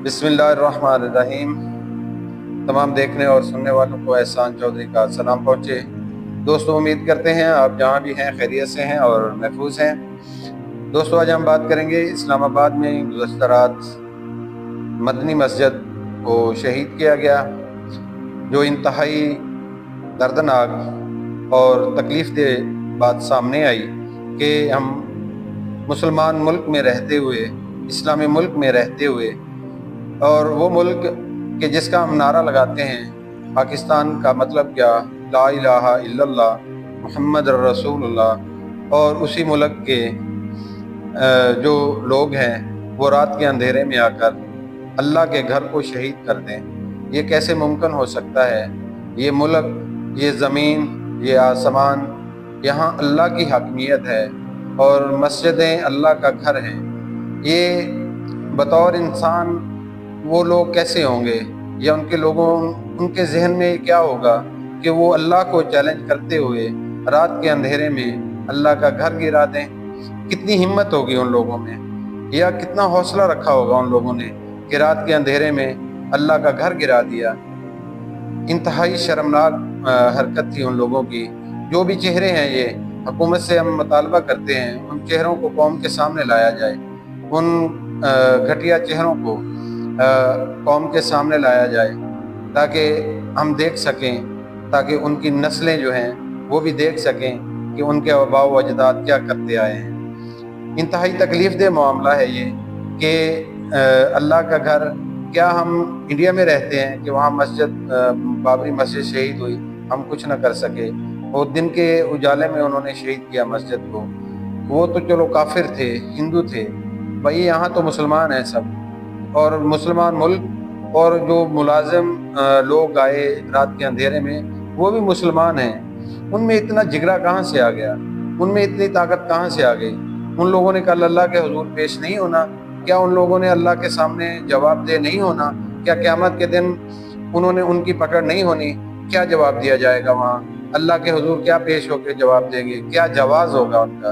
बिस्मिल्लाहिर्रहमानिर्रहीम। तमाम देखने और सुनने वालों को एहसान चौधरी का सलाम पहुँचे। दोस्तों, उम्मीद करते हैं आप जहाँ भी हैं खैरियत से हैं और महफूज हैं। दोस्तों, आज हम बात करेंगे इस्लामाबाद में गुज़श्ता रात मदनी मस्जिद को शहीद किया गया, जो इंतहाई दर्दनाक और तकलीफ़ दह बात सामने आई कि हम मुसलमान मुल्क में रहते हुए, इस्लामी मुल्क में रहते हुए, और वो मुल्क कि जिसका हम नारा लगाते हैं पाकिस्तान का मतलब क्या, ला इलाहा इल्लल्लाह मुहम्मद रसूलुल्लाह, और उसी मुल्क के जो लोग हैं वो रात के अंधेरे में आकर अल्लाह के घर को शहीद कर दें। ये कैसे मुमकिन हो सकता है? ये मुल्क, ये ज़मीन, ये आसमान, यहाँ अल्लाह की हकमियत है और मस्जिदें अल्लाह का घर हैं। ये बतौर इंसान वो लोग कैसे होंगे, या उनके जहन में क्या होगा कि वो अल्लाह को चैलेंज करते हुए रात के अंधेरे में अल्लाह का घर गिरा दें? कितनी हिम्मत होगी उन लोगों में, या कितना हौसला रखा होगा उन लोगों ने कि रात के अंधेरे में अल्लाह का घर गिरा दिया। इंतहाई शर्मनाक हरकत थी उन लोगों की। जो भी चेहरे हैं, ये हुकूमत से हम मुतालबा करते हैं उन चेहरों को कौम के सामने लाया जाए, उन घटिया चेहरों को कौम के सामने लाया जाए, ताकि हम देख सकें, ताकि उनकी नस्लें जो हैं वो भी देख सकें कि उनके आबा व अजदाद क्या करते आए हैं। इंतहाई तकलीफ़ दह मामला है ये कि अल्लाह का घर, क्या हम इंडिया में रहते हैं कि वहाँ बाबरी मस्जिद शहीद हुई, हम कुछ न कर सके, और दिन के उजाले में उन्होंने शहीद किया मस्जिद को। वो तो चलो काफिर थे, हिंदू थे, भाई यहाँ तो मुसलमान हैं सब, और मुसलमान मुल्क, और जो मुलाजिम लोग आए रात के अंधेरे में वो भी मुसलमान हैं। उनमें इतना जिगरा कहाँ से आ गया, उनमें इतनी ताकत कहाँ से आ गई? उन लोगों ने कल अल्लाह के हुजूर पेश नहीं होना? क्या उन लोगों ने अल्लाह के सामने जवाबदेह नहीं होना? क्या क़यामत के दिन उन्होंने उनकी पकड़ नहीं होनी? क्या जवाब दिया जाएगा वहाँ? अल्लाह के हुजूर क्या पेश होकर जवाब देंगे? क्या जवाज़ होगा उनका?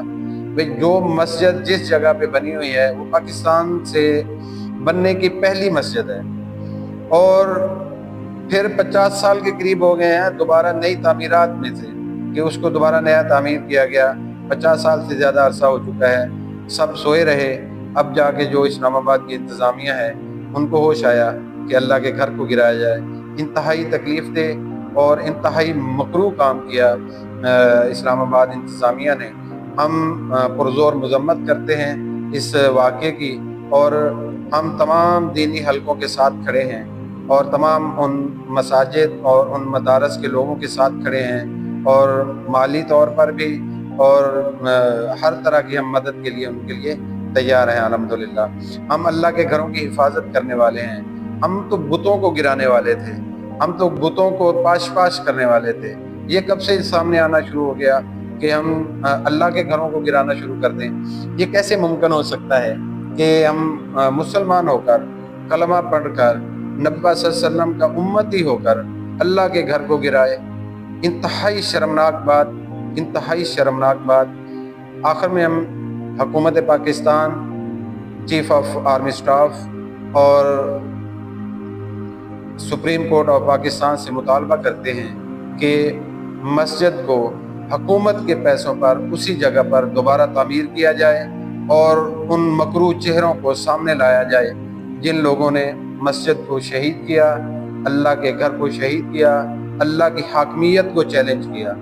भाई, जो मस्जिद जिस जगह पे बनी हुई है वो पाकिस्तान से बनने की पहली मस्जिद है, और फिर 50 साल के करीब हो गए हैं दोबारा नई तामीरात में से कि उसको दोबारा नया तामीर किया गया। 50 साल से ज़्यादा अरसा हो चुका है, सब सोए रहे। अब जाके जो इस्लामाबाद की इंतज़ामिया है उनको होश आया कि अल्लाह के घर को गिराया जाए। इंतहाई तकलीफ़ दे और इंतहाई मकरूह काम किया इस्लामाबाद इंतज़ामिया ने। हम पुरज़ोर मज़म्मत करते हैं इस वाक़े की, और हम तमाम दीनी हलकों के साथ खड़े हैं, और तमाम उन मसाजिद और उन मदारस के लोगों के साथ खड़े हैं, और माली तौर पर भी, और हर तरह की हम मदद के लिए उनके लिए तैयार हैं। अल्हम्दुलिल्लाह हम अल्लाह के घरों की हिफाजत करने वाले हैं। हम तो बुतों को गिराने वाले थे, हम तो बुतों को पाश पाश करने वाले थे। ये कब से सामने आना शुरू हो गया कि हम अल्लाह के घरों को गिराना शुरू कर दें? ये कैसे मुमकिन हो सकता है कि हम मुसलमान होकर, कलमा पढ़कर, नबी सल्लल्लाहु का उम्मती होकर अल्लाह के घर को गिराए? इंतहाई शर्मनाक बात, इंतहाई शर्मनाक बात। आखिर में हम हुकूमत Pakistan, chief of army staff और सुप्रीम कोर्ट ऑफ पाकिस्तान से मुतालबा करते हैं कि मस्जिद को हुकूमत के पैसों पर उसी जगह पर दोबारा तामीर किया जाए, और उन मकरूह चेहरों को सामने लाया जाए जिन लोगों ने मस्जिद को शहीद किया, अल्लाह के घर को शहीद किया, अल्लाह की हाकमियत को चैलेंज किया।